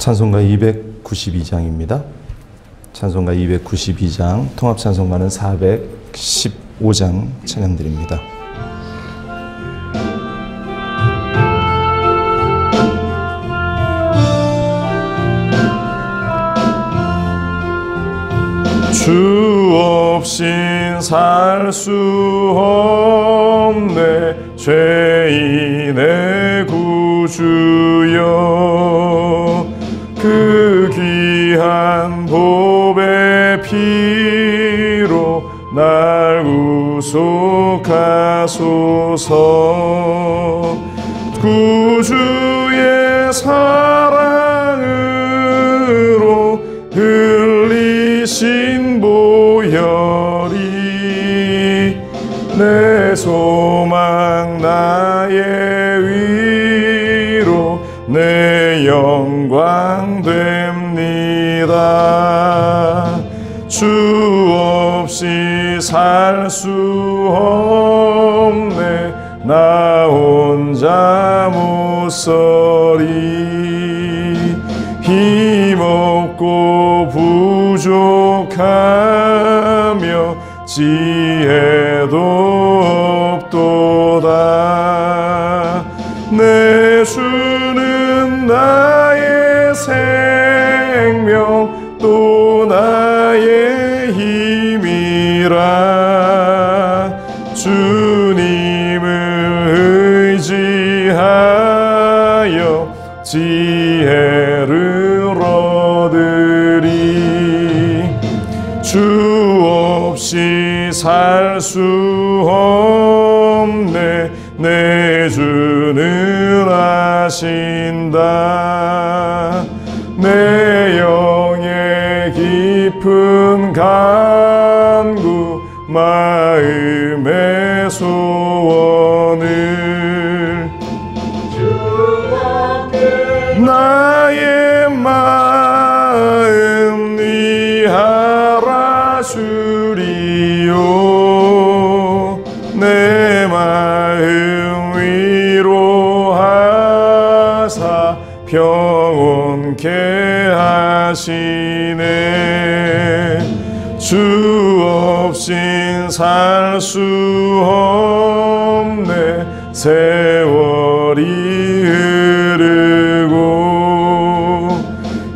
찬송가 292장입니다. 찬송가 292장, 통합찬송가는 415장 찬양드립니다. 주 없인 살 수 없네 죄인의 구주여 그 귀한 보배 피로 날 구속하소서 구주의 사랑으로 흘리신 보혈이 내 소망 나의 위로 내 영광 됩니다. 주 없이 살 수 없네 나 혼자 못 서리 힘없고 부족하며 지혜도 없도다 내 주는 나의 생명 또 나의 힘이라 주님을 의지하여 지혜를 얻으리 주 없이 살 수 없네 내 주는 아신다 내 영의 깊은 간구 마음의 소원을 나의 마음 위하라 주리요 내 마음 위로하사 평온케 하시네 주 없인 살 수 없네 세월이 흐르고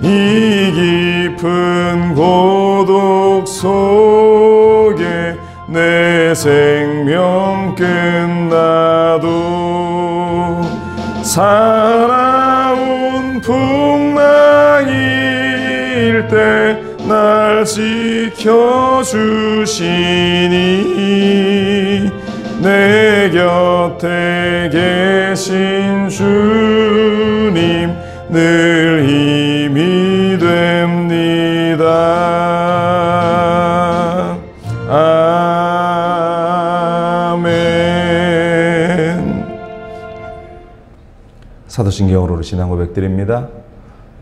이 깊은 고독 속에 내 생명 끝나도 살아온 풍랑일 때 날 지켜주시니 내 곁에 계신 주님 늘 힘이 됩니다. 아멘. 사도신경으로 신앙 고백드립니다.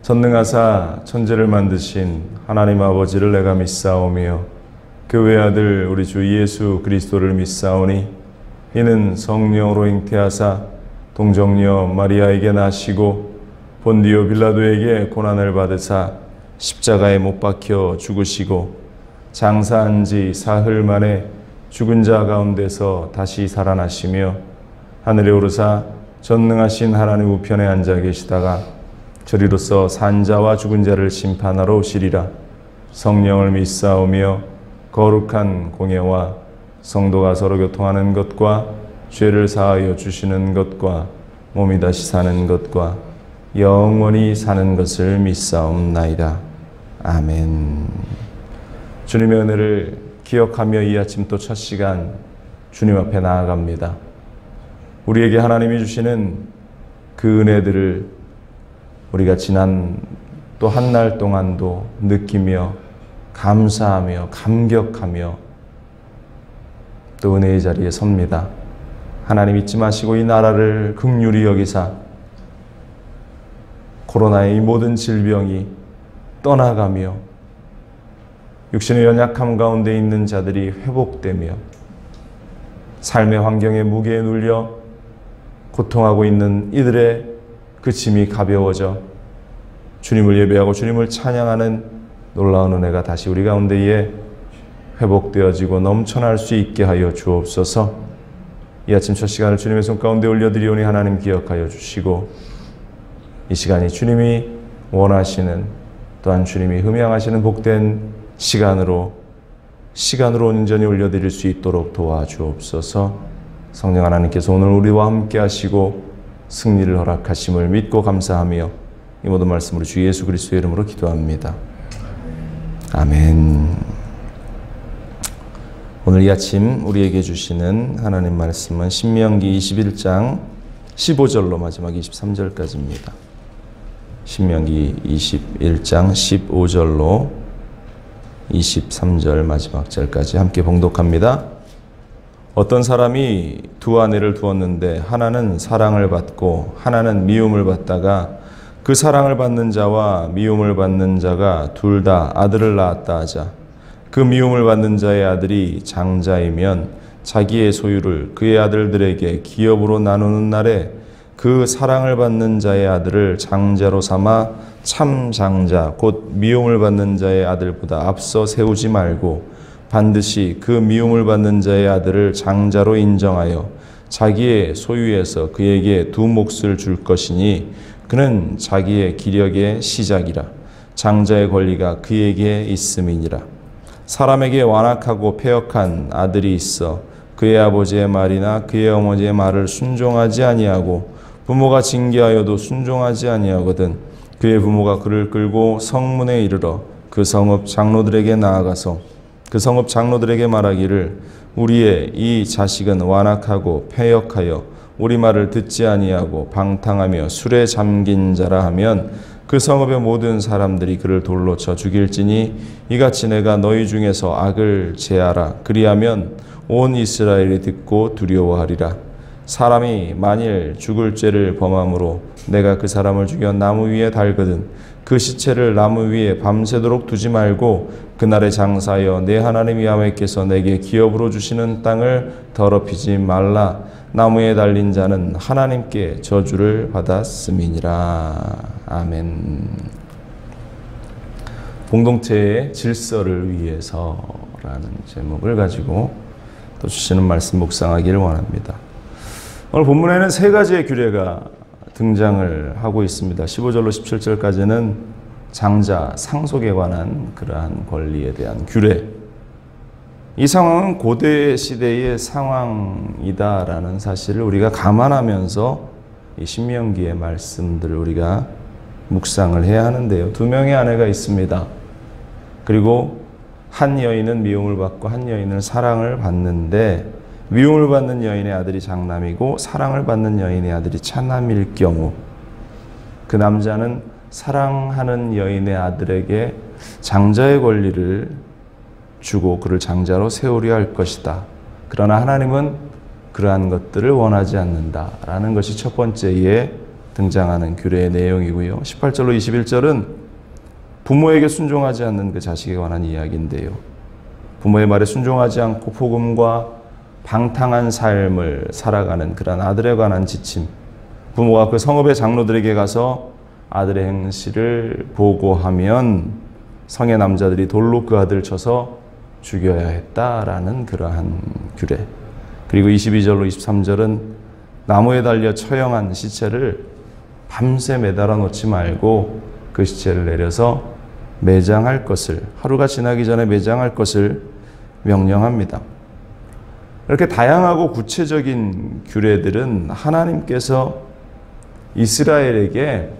전능하사 천지를 만드신 하나님 아버지를 내가 믿사오며 그 외아들 우리 주 예수 그리스도를 믿사오니 이는 성령으로 잉태하사 동정녀 마리아에게 나시고 본디오 빌라도에게 고난을 받으사 십자가에 못 박혀 죽으시고 장사한 지 사흘 만에 죽은 자 가운데서 다시 살아나시며 하늘에 오르사 전능하신 하나님 우편에 앉아 계시다가 저리로서 산자와 죽은 자를 심판하러 오시리라. 성령을 믿사오며 거룩한 공예와 성도가 서로 교통하는 것과 죄를 사하여 주시는 것과 몸이 다시 사는 것과 영원히 사는 것을 믿사옵나이다. 아멘. 주님의 은혜를 기억하며 이 아침 또 첫 시간 주님 앞에 나아갑니다. 우리에게 하나님이 주시는 그 은혜들을 우리가 지난 또 한 날 동안도 느끼며 감사하며 감격하며 또 은혜의 자리에 섭니다. 하나님 잊지 마시고 이 나라를 긍휼히 여기사 코로나의 이 모든 질병이 떠나가며 육신의 연약함 가운데 있는 자들이 회복되며 삶의 환경의 무게에 눌려 고통하고 있는 이들의 그 짐이 가벼워져 주님을 예배하고 주님을 찬양하는 놀라운 은혜가 다시 우리 가운데에 회복되어지고 넘쳐날 수 있게 하여 주옵소서. 이 아침 첫 시간을 주님의 손 가운데 올려드리오니 하나님 기억하여 주시고, 이 시간이 주님이 원하시는, 또한 주님이 흠양하시는 복된 시간으로 온전히 올려드릴 수 있도록 도와주옵소서. 성령 하나님께서 오늘 우리와 함께 하시고 승리를 허락하심을 믿고 감사하며 이 모든 말씀으로 주 예수 그리스도의 이름으로 기도합니다. 아멘. 오늘 이 아침 우리에게 주시는 하나님 말씀은 신명기 21장 15절로 마지막 23절까지입니다. 신명기 21장 15절로 23절 마지막 절까지 함께 봉독합니다. 어떤 사람이 두 아내를 두었는데 하나는 사랑을 받고 하나는 미움을 받다가 그 사랑을 받는 자와 미움을 받는 자가 둘 다 아들을 낳았다 하자, 그 미움을 받는 자의 아들이 장자이면 자기의 소유를 그의 아들들에게 기업으로 나누는 날에 그 사랑을 받는 자의 아들을 장자로 삼아 참 장자 곧 미움을 받는 자의 아들보다 앞서 세우지 말고 반드시 그 미움을 받는 자의 아들을 장자로 인정하여 자기의 소유에서 그에게 두 몫을 줄 것이니 그는 자기의 기력의 시작이라. 장자의 권리가 그에게 있음이니라. 사람에게 완악하고 패역한 아들이 있어 그의 아버지의 말이나 그의 어머니의 말을 순종하지 아니하고 부모가 징계하여도 순종하지 아니하거든 그의 부모가 그를 끌고 성문에 이르러 그 성읍 장로들에게 나아가서 그 성읍 장로들에게 말하기를 우리의 이 자식은 완악하고 패역하여 우리 말을 듣지 아니하고 방탕하며 술에 잠긴 자라 하면 그 성읍의 모든 사람들이 그를 돌로 쳐 죽일지니 이같이 내가 너희 중에서 악을 제하라. 그리하면 온 이스라엘이 듣고 두려워하리라. 사람이 만일 죽을 죄를 범함으로 내가 그 사람을 죽여 나무 위에 달거든 그 시체를 나무 위에 밤새도록 두지 말고 그날에 장사하여 내 하나님 야훼께서 내게 기업으로 주시는 땅을 더럽히지 말라. 나무에 달린 자는 하나님께 저주를 받았음이니라. 아멘. 공동체의 질서를 위해서라는 제목을 가지고 또 주시는 말씀 묵상하기를 원합니다. 오늘 본문에는 세 가지의 규례가 등장을 하고 있습니다. 15절로 17절까지는 장자, 상속에 관한 그러한 권리에 대한 규례. 이 상황은 고대 시대의 상황이다라는 사실을 우리가 감안하면서 이 신명기의 말씀들을 우리가 묵상을 해야 하는데요. 두 명의 아내가 있습니다. 그리고 한 여인은 미움을 받고 한 여인은 사랑을 받는데 미움을 받는 여인의 아들이 장남이고 사랑을 받는 여인의 아들이 차남일 경우 그 남자는 사랑하는 여인의 아들에게 장자의 권리를 주고 그를 장자로 세우려 할 것이다. 그러나 하나님은 그러한 것들을 원하지 않는다라는 것이 첫 번째에 등장하는 규례의 내용이고요. 18절로 21절은 부모에게 순종하지 않는 그 자식에 관한 이야기인데요. 부모의 말에 순종하지 않고 복음과 방탕한 삶을 살아가는 그런 아들에 관한 지침. 부모가 그 성읍의 장로들에게 가서 아들의 행실을 보고하면 성의 남자들이 돌로 그 아들을 쳐서 죽여야 했다라는 그러한 규례. 그리고 22절로 23절은 나무에 달려 처형한 시체를 밤새 매달아 놓지 말고 그 시체를 내려서 매장할 것을, 하루가 지나기 전에 매장할 것을 명령합니다. 이렇게 다양하고 구체적인 규례들은 하나님께서 이스라엘에게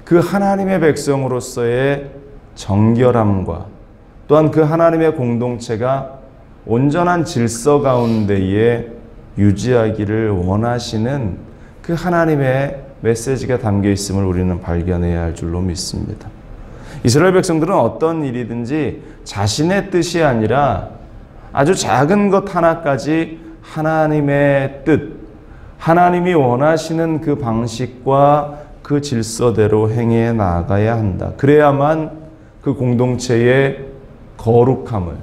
그 하나님의 백성으로서의 정결함과 또한 그 하나님의 공동체가 온전한 질서 가운데에 유지하기를 원하시는 그 하나님의 메시지가 담겨 있음을 우리는 발견해야 할 줄로 믿습니다. 이스라엘 백성들은 어떤 일이든지 자신의 뜻이 아니라 아주 작은 것 하나까지 하나님의 뜻, 하나님이 원하시는 그 방식과 그 질서대로 행해 나가야 한다. 그래야만 그 공동체의 거룩함을,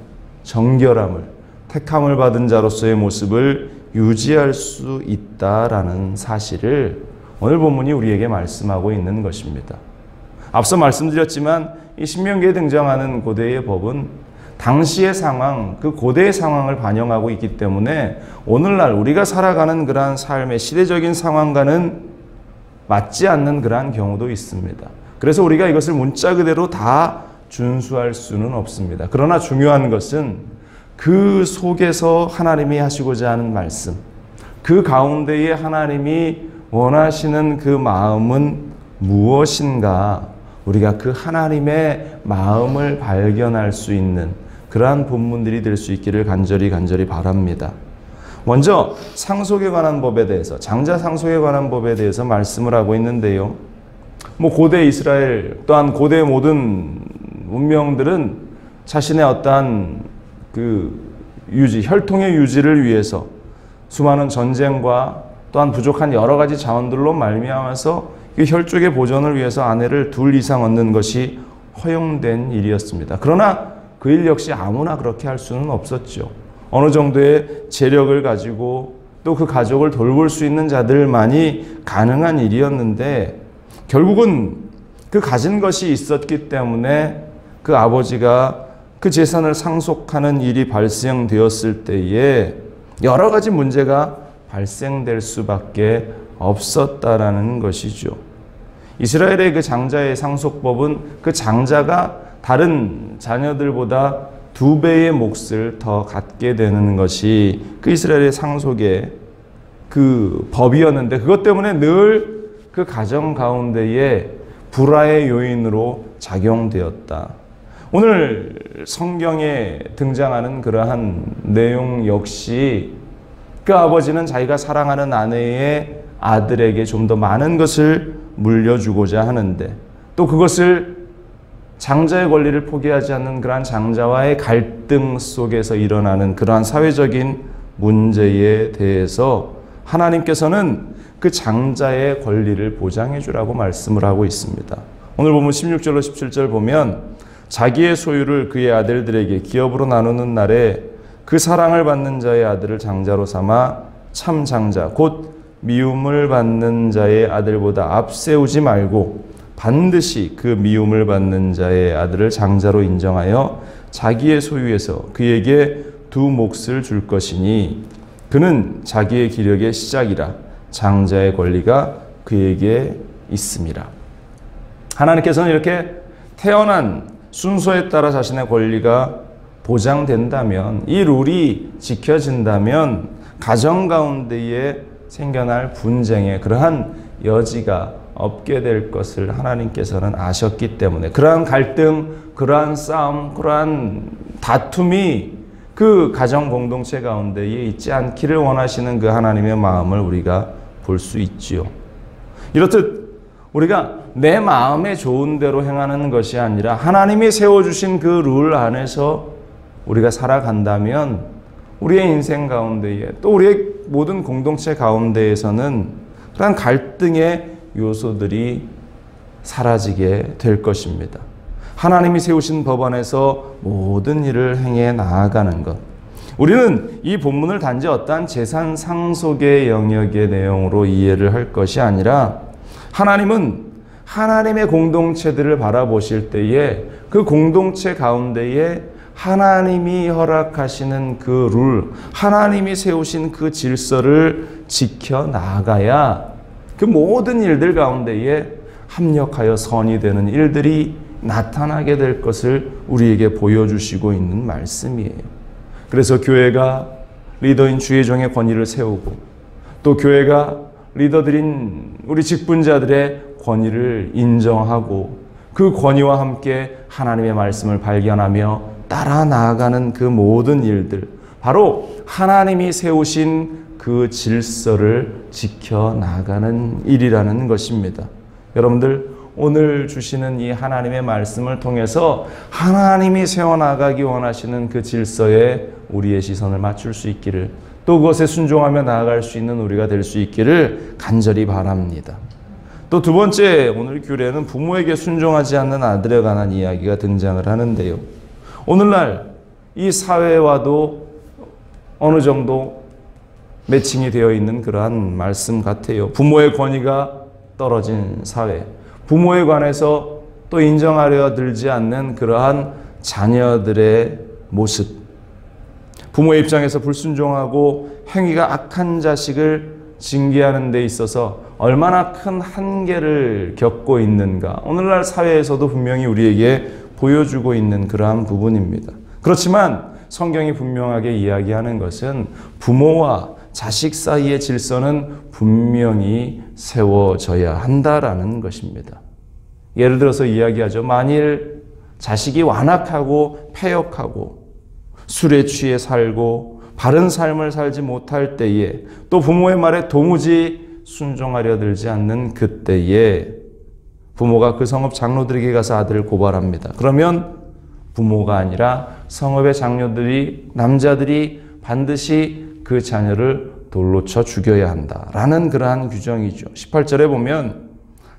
정결함을, 택함을 받은 자로서의 모습을 유지할 수 있다라는 사실을 오늘 본문이 우리에게 말씀하고 있는 것입니다. 앞서 말씀드렸지만 이 신명기에 등장하는 고대의 법은 당시의 상황, 그 고대의 상황을 반영하고 있기 때문에 오늘날 우리가 살아가는 그러한 삶의 시대적인 상황과는 맞지 않는 그러한 경우도 있습니다. 그래서 우리가 이것을 문자 그대로 다 준수할 수는 없습니다. 그러나 중요한 것은 그 속에서 하나님이 하시고자 하는 말씀, 그 가운데에 하나님이 원하시는 그 마음은 무엇인가, 우리가 그 하나님의 마음을 발견할 수 있는 그러한 본문들이 될 수 있기를 간절히 바랍니다. 먼저 상속에 관한 법에 대해서, 장자 상속에 관한 법에 대해서 말씀을 하고 있는데요. 고대 이스라엘 또한 고대 모든 문명들은 자신의 어떠한 혈통의 유지를 위해서 수많은 전쟁과 또한 부족한 여러 가지 자원들로 말미암아서 그 혈족의 보존을 위해서 아내를 둘 이상 얻는 것이 허용된 일이었습니다. 그러나 그 일 역시 아무나 그렇게 할 수는 없었죠. 어느 정도의 재력을 가지고 또 그 가족을 돌볼 수 있는 자들만이 가능한 일이었는데, 결국은 그 가진 것이 있었기 때문에 그 아버지가 그 재산을 상속하는 일이 발생되었을 때에 여러 가지 문제가 발생될 수밖에 없었다라는 것이죠. 이스라엘의 그 장자의 상속법은 그 장자가 다른 자녀들보다 2배의 몫을 더 갖게 되는 것이 그 이스라엘의 상속의 그 법이었는데, 그것 때문에 늘 그 가정 가운데에 불화의 요인으로 작용되었다. 오늘 성경에 등장하는 그러한 내용 역시 그 아버지는 자기가 사랑하는 아내의 아들에게 좀 더 많은 것을 물려주고자 하는데, 또 그것을 장자의 권리를 포기하지 않는 그러한 장자와의 갈등 속에서 일어나는 그러한 사회적인 문제에 대해서 하나님께서는 그 장자의 권리를 보장해 주라고 말씀을 하고 있습니다. 오늘 보면 16절로 17절 보면 자기의 소유를 그의 아들들에게 기업으로 나누는 날에 그 사랑을 받는 자의 아들을 장자로 삼아 참 장자 곧 미움을 받는 자의 아들보다 앞세우지 말고 반드시 그 미움을 받는 자의 아들을 장자로 인정하여 자기의 소유에서 그에게 2 몫을 줄 것이니 그는 자기의 기력의 시작이라 장자의 권리가 그에게 있음이라. 하나님께서는 이렇게 태어난 순서에 따라 자신의 권리가 보장된다면, 이 룰이 지켜진다면 가정 가운데에 생겨날 분쟁의 그러한 여지가 없게 될 것을 하나님께서는 아셨기 때문에 그러한 갈등, 그러한 싸움, 그러한 다툼이 그 가정 공동체 가운데에 있지 않기를 원하시는 그 하나님의 마음을 우리가 볼 수 있지요. 이렇듯 우리가 내 마음에 좋은 대로 행하는 것이 아니라 하나님이 세워주신 그 룰 안에서 우리가 살아간다면 우리의 인생 가운데에 또 우리의 모든 공동체 가운데에서는 그런 갈등의 요소들이 사라지게 될 것입니다. 하나님이 세우신 법 안에서 모든 일을 행해 나아가는 것. 우리는 이 본문을 단지 어떠한 재산 상속의 영역의 내용으로 이해를 할 것이 아니라 하나님은 하나님의 공동체들을 바라보실 때에 그 공동체 가운데에 하나님이 허락하시는 그 룰, 하나님이 세우신 그 질서를 지켜 나가야 그 모든 일들 가운데에 합력하여 선이 되는 일들이 나타나게 될 것을 우리에게 보여주시고 있는 말씀이에요. 그래서 교회가 리더인 주의 종의 권위를 세우고 또 교회가 리더들인 우리 직분자들의 권위를 인정하고 그 권위와 함께 하나님의 말씀을 발견하며 따라 나아가는 그 모든 일들, 바로 하나님이 세우신 그 질서를 지켜나가는 일이라는 것입니다. 여러분들, 오늘 주시는 이 하나님의 말씀을 통해서 하나님이 세워나가기 원하시는 그 질서에 우리의 시선을 맞출 수 있기를, 또 그것에 순종하며 나아갈 수 있는 우리가 될 수 있기를 간절히 바랍니다. 또 2번째, 오늘 규례는 부모에게 순종하지 않는 아들에 관한 이야기가 등장을 하는데요. 오늘날 이 사회와도 어느 정도 매칭이 되어 있는 그러한 말씀 같아요. 부모의 권위가 떨어진 사회, 부모에 관해서 또 인정하려 들지 않는 그러한 자녀들의 모습. 부모의 입장에서 불순종하고 행위가 악한 자식을 징계하는 데 있어서 얼마나 큰 한계를 겪고 있는가. 오늘날 사회에서도 분명히 우리에게 보여주고 있는 그러한 부분입니다. 그렇지만 성경이 분명하게 이야기하는 것은 부모와 자식 사이의 질서는 분명히 세워져야 한다라는 것입니다. 예를 들어서 이야기하죠. 만일 자식이 완악하고 패역하고 술에 취해 살고 바른 삶을 살지 못할 때에 또 부모의 말에 도무지 순종하려 들지 않는 그때에 부모가 그 성읍 장로들에게 가서 아들을 고발합니다. 그러면 부모가 아니라 성읍의 장로들이 남자들이 반드시 그 자녀를 돌로 쳐 죽여야 한다라는 그러한 규정이죠. 18절에 보면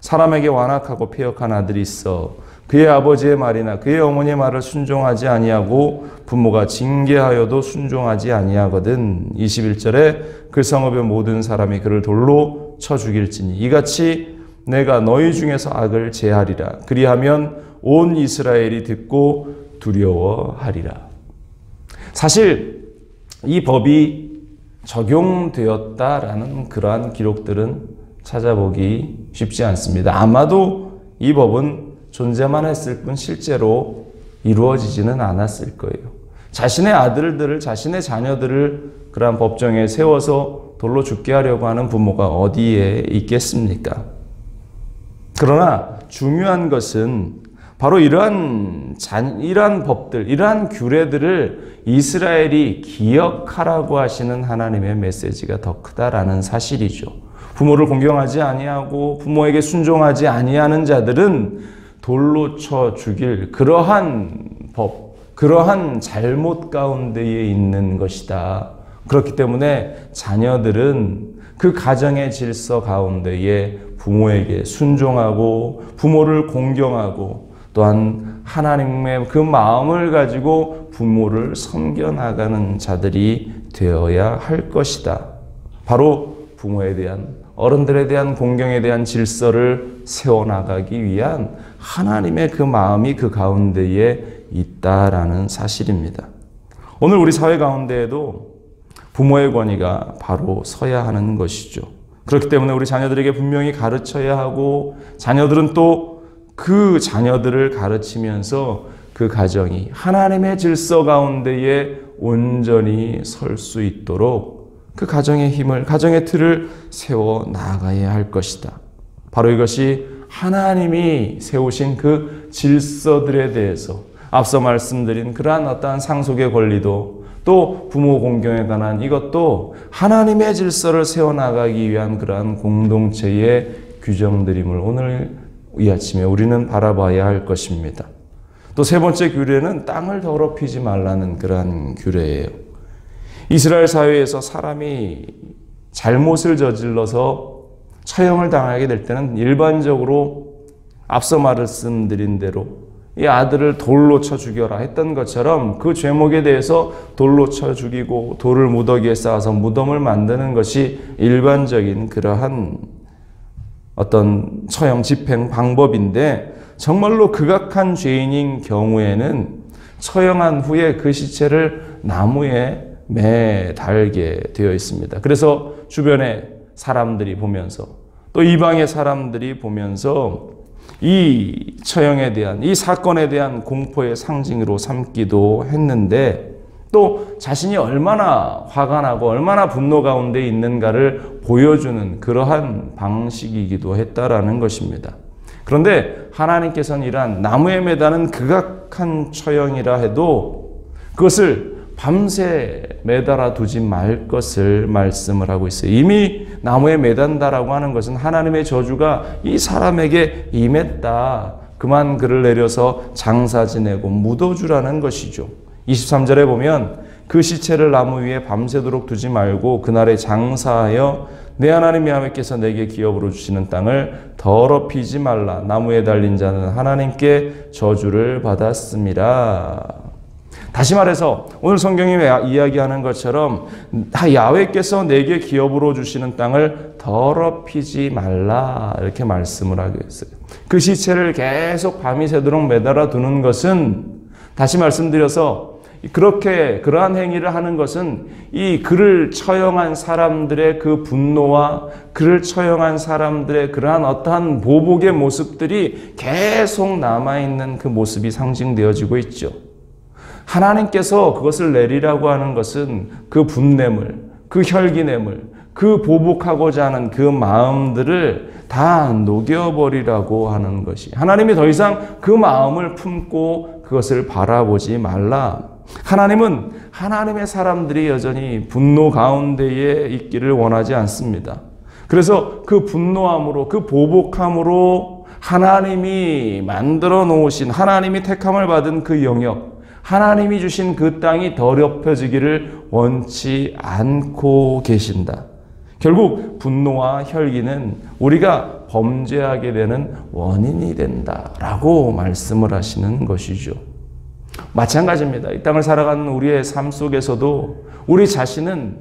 사람에게 완악하고 패역한 아들이 있어 그의 아버지의 말이나 그의 어머니의 말을 순종하지 아니하고 부모가 징계하여도 순종하지 아니하거든. 21절에 그 성읍의 모든 사람이 그를 돌로 쳐 죽일지니 이같이 내가 너희 중에서 악을 제하리라. 그리하면 온 이스라엘이 듣고 두려워하리라. 사실 이 법이 적용되었다라는 그러한 기록들은 찾아보기 쉽지 않습니다. 아마도 이 법은 존재만 했을 뿐 실제로 이루어지지는 않았을 거예요. 자신의 아들들을, 자신의 자녀들을 그러한 법정에 세워서 돌로 죽게 하려고 하는 부모가 어디에 있겠습니까? 그러나 중요한 것은 바로 이러한 법들, 이러한 규례들을 이스라엘이 기억하라고 하시는 하나님의 메시지가 더 크다라는 사실이죠. 부모를 공경하지 아니하고 부모에게 순종하지 아니하는 자들은 돌로 쳐 죽일 그러한 법, 그러한 잘못 가운데에 있는 것이다. 그렇기 때문에 자녀들은 그 가정의 질서 가운데에 부모에게 순종하고 부모를 공경하고 또한 하나님의 그 마음을 가지고 부모를 섬겨나가는 자들이 되어야 할 것이다. 바로 부모에 대한, 어른들에 대한 공경에 대한 질서를 세워나가기 위한 하나님의 그 마음이 그 가운데에 있다라는 사실입니다. 오늘 우리 사회 가운데에도 부모의 권위가 바로 서야 하는 것이죠. 그렇기 때문에 우리 자녀들에게 분명히 가르쳐야 하고 자녀들은 또 그 자녀들을 가르치면서 그 가정이 하나님의 질서 가운데에 온전히 설 수 있도록 그 가정의 힘을, 가정의 틀을 세워 나가야 할 것이다. 바로 이것이 하나님이 세우신 그 질서들에 대해서 앞서 말씀드린 그러한 어떠한 상속의 권리도 또 부모 공경에 관한 이것도 하나님의 질서를 세워나가기 위한 그러한 공동체의 규정들임을 오늘 이 아침에 우리는 바라봐야 할 것입니다. 또 세 번째 규례는 땅을 더럽히지 말라는 그러한 규례예요. 이스라엘 사회에서 사람이 잘못을 저질러서 처형을 당하게 될 때는 일반적으로 앞서 말씀드린 대로 이 아들을 돌로 쳐 죽여라 했던 것처럼 그 죄목에 대해서 돌로 쳐 죽이고 돌을 무더기에 쌓아서 무덤을 만드는 것이 일반적인 그러한 어떤 처형 집행 방법인데 정말로 극악한 죄인인 경우에는 처형한 후에 그 시체를 나무에 매달게 되어 있습니다. 그래서 주변의 사람들이 보면서 또 이방의 사람들이 보면서 이 처형에 대한, 이 사건에 대한 공포의 상징으로 삼기도 했는데 또 자신이 얼마나 화가 나고 얼마나 분노 가운데 있는가를 보여주는 그러한 방식이기도 했다라는 것입니다. 그런데 하나님께서는 이러한 나무에 매다는 극악한 처형이라 해도 그것을 밤새 매달아 두지 말 것을 말씀을 하고 있어요. 이미 나무에 매단다라고 하는 것은 하나님의 저주가 이 사람에게 임했다. 그만 그를 내려서 장사 지내고 묻어주라는 것이죠. 23절에 보면 그 시체를 나무 위에 밤새도록 두지 말고 그날에 장사하여 내 하나님 여호와께서 내게 기업으로 주시는 땅을 더럽히지 말라. 나무에 달린 자는 하나님께 저주를 받았습니다. 다시 말해서 오늘 성경이 이야기하는 것처럼 야훼께서 내게 기업으로 주시는 땅을 더럽히지 말라 이렇게 말씀을 하고 있어요. 그 시체를 계속 밤이 새도록 매달아 두는 것은, 다시 말씀드려서 그러한 행위를 하는 것은 이 그를 처형한 사람들의 그 분노와 그를 처형한 사람들의 그러한 어떠한 보복의 모습들이 계속 남아있는 그 모습이 상징되어지고 있죠. 하나님께서 그것을 내리라고 하는 것은 그 분냄을, 그 혈기냄을, 그 보복하고자 하는 그 마음들을 다 녹여버리라고 하는 것이, 하나님이 더 이상 그 마음을 품고 그것을 바라보지 말라. 하나님은 하나님의 사람들이 여전히 분노 가운데에 있기를 원하지 않습니다. 그래서 그 분노함으로, 그 보복함으로 하나님이 만들어 놓으신, 하나님이 택함을 받은 그 영역, 하나님이 주신 그 땅이 더럽혀지기를 원치 않고 계신다. 결국 분노와 혈기는 우리가 범죄하게 되는 원인이 된다라고 말씀을 하시는 것이죠. 마찬가지입니다. 이 땅을 살아가는 우리의 삶 속에서도 우리 자신은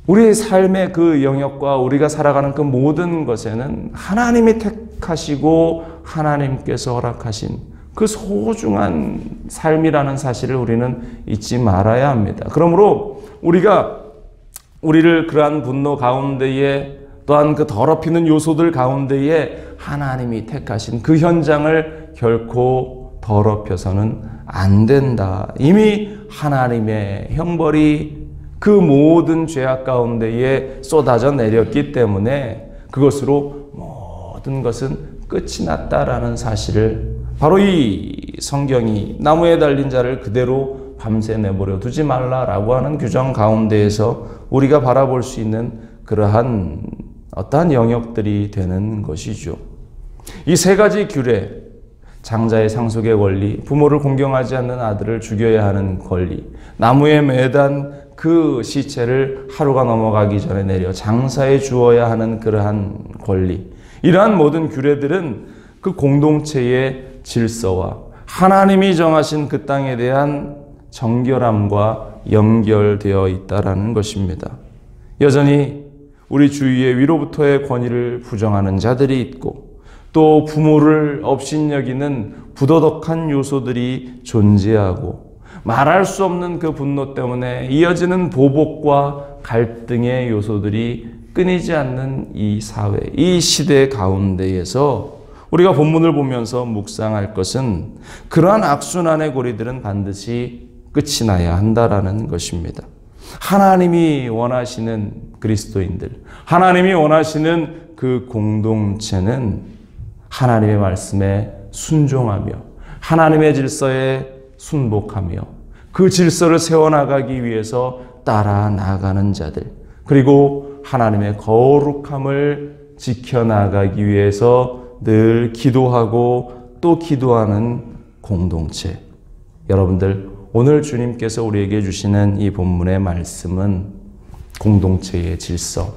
우리의 삶의 그 영역과 우리가 살아가는 그 모든 것에는 하나님이 택하시고 하나님께서 허락하신 그 소중한 삶이라는 사실을 우리는 잊지 말아야 합니다. 그러므로 우리가 우리를 그러한 분노 가운데에, 또한 그 더럽히는 요소들 가운데에 하나님이 택하신 그 현장을 결코 더럽혀서는 안 된다. 이미 하나님의 형벌이 그 모든 죄악 가운데에 쏟아져 내렸기 때문에 그것으로 모든 것은 끝이 났다라는 사실을, 바로 이 성경이 나무에 달린 자를 그대로 밤새 내버려 두지 말라라고 하는 규정 가운데에서 우리가 바라볼 수 있는 그러한 어떠한 영역들이 되는 것이죠. 이 세 가지 규례, 장자의 상속의 권리, 부모를 공경하지 않는 아들을 죽여야 하는 권리, 나무에 매단 그 시체를 하루가 넘어가기 전에 내려 장사에 주어야 하는 그러한 권리, 이러한 모든 규례들은 그 공동체의 질서와 하나님이 정하신 그 땅에 대한 정결함과 연결되어 있다라는 것입니다. 여전히 우리 주위에 위로부터의 권위를 부정하는 자들이 있고, 또 부모를 업신여기는 부도덕한 요소들이 존재하고, 말할 수 없는 그 분노 때문에 이어지는 보복과 갈등의 요소들이 끊이지 않는 이 사회, 이 시대 가운데에서 우리가 본문을 보면서 묵상할 것은 그러한 악순환의 고리들은 반드시 끝이 나야 한다라는 것입니다. 하나님이 원하시는 그리스도인들, 하나님이 원하시는 그 공동체는 하나님의 말씀에 순종하며 하나님의 질서에 순복하며 그 질서를 세워나가기 위해서 따라 나가는 자들, 그리고 하나님의 거룩함을 지켜나가기 위해서 늘 기도하고 또 기도하는 공동체. 여러분들, 오늘 주님께서 우리에게 주시는 이 본문의 말씀은 공동체의 질서,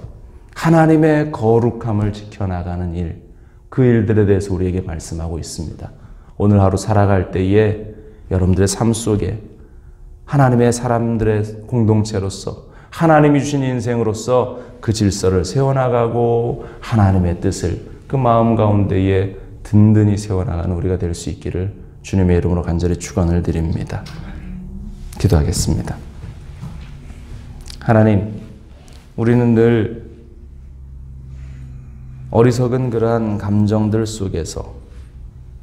하나님의 거룩함을 지켜나가는 일, 그 일들에 대해서 우리에게 말씀하고 있습니다. 오늘 하루 살아갈 때에 여러분들의 삶 속에 하나님의 사람들의 공동체로서, 하나님이 주신 인생으로서 그 질서를 세워나가고 하나님의 뜻을 그 마음 가운데에 든든히 세워나가는 우리가 될 수 있기를 주님의 이름으로 간절히 축원을 드립니다. 기도하겠습니다. 하나님, 우리는 늘 어리석은 그러한 감정들 속에서,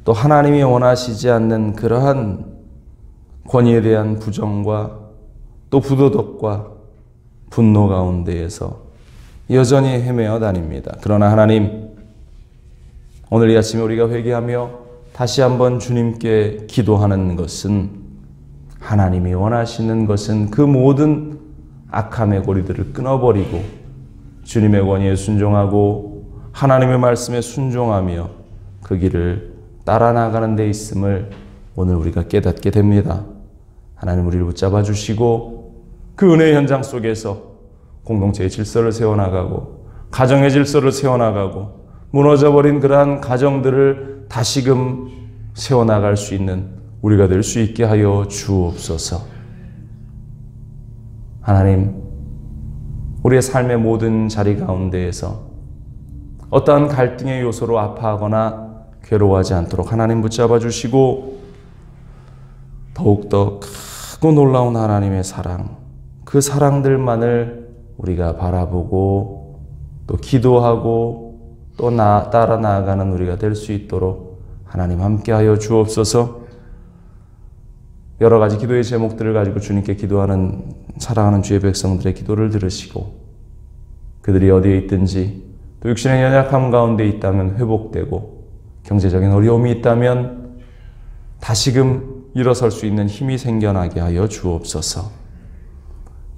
또 하나님이 원하시지 않는 그러한 권위에 대한 부정과 또 부도덕과 분노 가운데에서 여전히 헤매어 다닙니다. 그러나 하나님, 오늘 이 아침에 우리가 회개하며 다시 한번 주님께 기도하는 것은, 하나님이 원하시는 것은 그 모든 악함의 고리들을 끊어버리고 주님의 권위에 순종하고 하나님의 말씀에 순종하며 그 길을 따라 나가는 데 있음을 오늘 우리가 깨닫게 됩니다. 하나님, 우리를 붙잡아 주시고 그 은혜의 현장 속에서 공동체의 질서를 세워나가고 가정의 질서를 세워나가고 무너져버린 그러한 가정들을 다시금 세워나갈 수 있는 우리가 될 수 있게 하여 주옵소서. 하나님, 우리의 삶의 모든 자리 가운데에서 어떠한 갈등의 요소로 아파하거나 괴로워하지 않도록 하나님 붙잡아 주시고 더욱더 크고 놀라운 하나님의 사랑, 그 사랑들만을 우리가 바라보고 또 기도하고 또 따라 나아가는 우리가 될 수 있도록 하나님 함께하여 주옵소서. 여러 가지 기도의 제목들을 가지고 주님께 기도하는 사랑하는 주의 백성들의 기도를 들으시고 그들이 어디에 있든지 또 육신의 연약함 가운데 있다면 회복되고 경제적인 어려움이 있다면 다시금 일어설 수 있는 힘이 생겨나게 하여 주옵소서.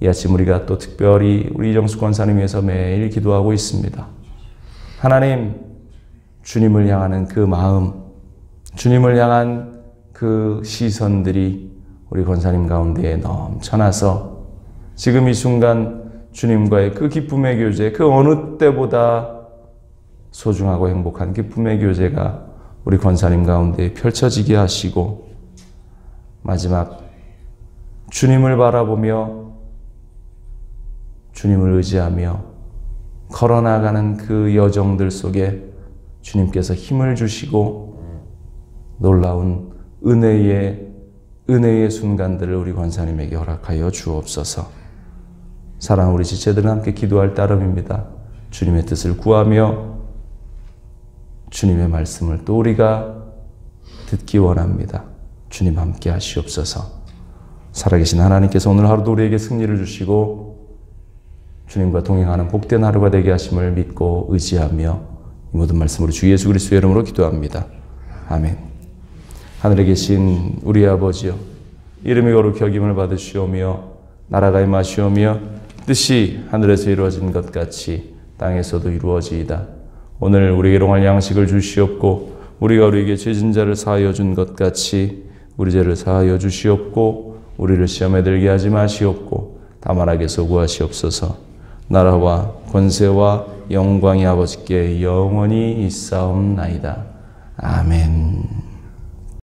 이 아침 우리가 또 특별히 우리 이정수 권사님 위해서 매일 기도하고 있습니다. 하나님, 주님을 향하는 그 마음, 주님을 향한 그 시선들이 우리 권사님 가운데에 넘쳐나서 지금 이 순간 주님과의 그 기쁨의 교제, 그 어느 때보다 소중하고 행복한 기쁨의 교제가 우리 권사님 가운데 펼쳐지게 하시고 마지막 주님을 바라보며 주님을 의지하며 걸어나가는 그 여정들 속에 주님께서 힘을 주시고 놀라운 은혜의 순간들을 우리 권사님에게 허락하여 주옵소서. 사랑하는 우리 지체들은 함께 기도할 따름입니다. 주님의 뜻을 구하며 주님의 말씀을 또 우리가 듣기 원합니다. 주님 함께 하시옵소서. 살아계신 하나님께서 오늘 하루도 우리에게 승리를 주시고 주님과 동행하는 복된 하루가 되게 하심을 믿고 의지하며 이 모든 말씀으로 주 예수 그리스도의 이름으로 기도합니다. 아멘. 하늘에 계신 우리 아버지여, 이름이 거룩히 여김을 받으시오며 나라가 임하시오며 뜻이 하늘에서 이루어진 것 같이 땅에서도 이루어지이다. 오늘 우리에게 일용할 양식을 주시옵고 우리가 우리에게 죄진 자를 사하여 준 것 같이 우리 죄를 사하여 주시옵고 우리를 시험에 들게 하지 마시옵고 다만 악에서 구하시옵소서. 나라와 권세와 영광이 아버지께 영원히 있사옵나이다. 아멘.